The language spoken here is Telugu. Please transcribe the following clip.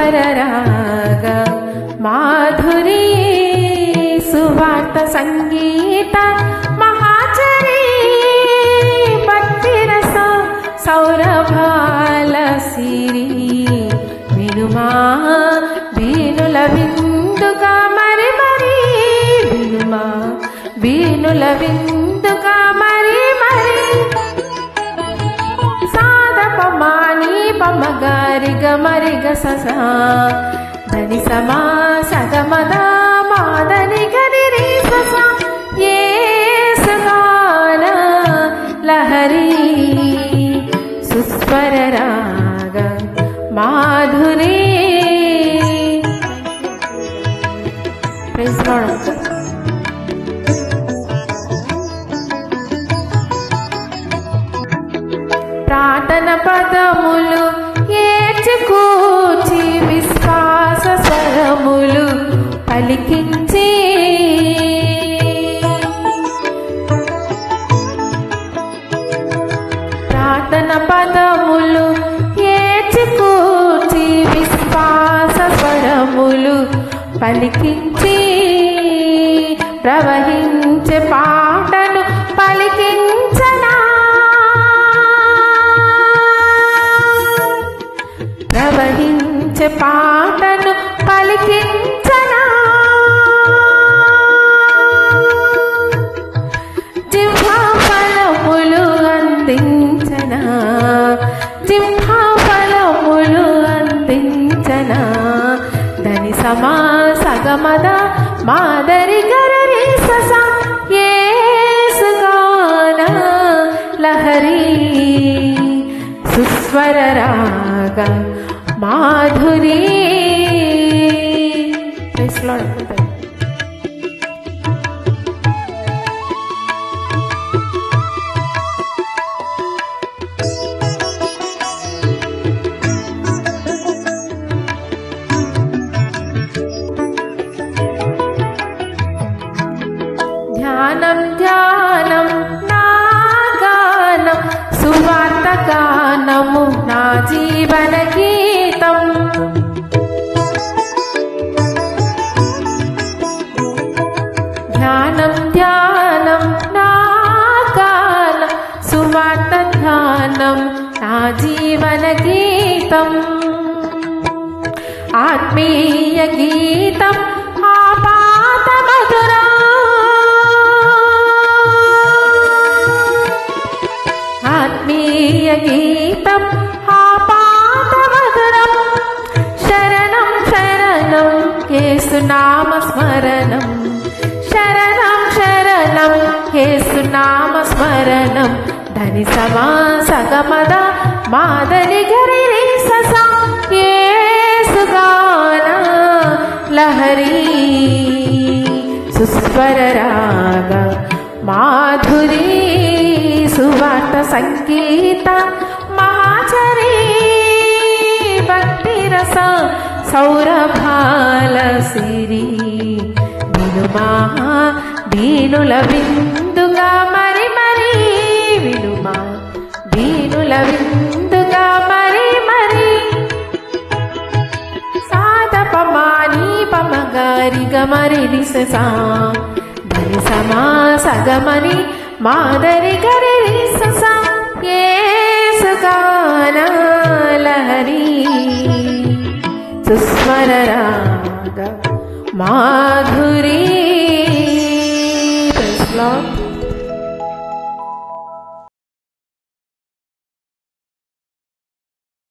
సుస్వర రాగ మాధురి సువార్త సంగీత మహాచరి భక్తి రస సౌరభాల సిరి వినుమా వీనుల విందుగా మరి మరి వినుమా వీనుల విందుగా మరి మరి సాధపమాని పమగారిగ మరిగ ససా ధని సమా సగమద మాదని గరి ససా యేసుగాన లహరి సుస్వర రాగ మాధురి. Praise lord. ప్రార్థన పదములు ఏర్చుకూచి విశ్వాస స్వరములు పలికించి ప్రార్థన పదములు ఏర్చుకూచి విశ్వాస స్వరములు పలికించి ప్రవహించే పాటను పలికించనా ప్రవహించే పాటను పలికించనా జిహ్వా ఫలములు అందించనా జిహ్వా ఫలములు అందించనా ధని సమా సగమద మాదరి గరి ససా యేసుగాన లహరి సుస్వర రాగ మాధురి. Praise lord. ధ్యానం ధ్యానం నా గానం సువార్త గానము నా జీవన గీతం ధ్యానం ధ్యానం నా గానం సువార్త గానం నా జీవన గీతం ఆత్మీయ గీతం ఆపాత మధురం ఆత్మీయ గీతం ఆపాత మధురం శరణం శరణం యేసునామ స్మరణం శరణం శరణం యేసునామ స్మరణం ధని సమా సగమద మాదని గరి ససా యేసుగాన లహరి సుస్వర రాగ మాధురి సువార్త సంగీత మహాచరి భక్తి రస సౌరభాల సిరి వినుమా వీనుల విందుగా మరి మరి వినుమా వీనుల విందుగా మరి మరి సాధపమాని పమగారి గమరి ససా ధని సమా సగమని మాదరి గరి ససా యేసుగాన లహరి సుస్వర రాగ మాధురి. Praise lord.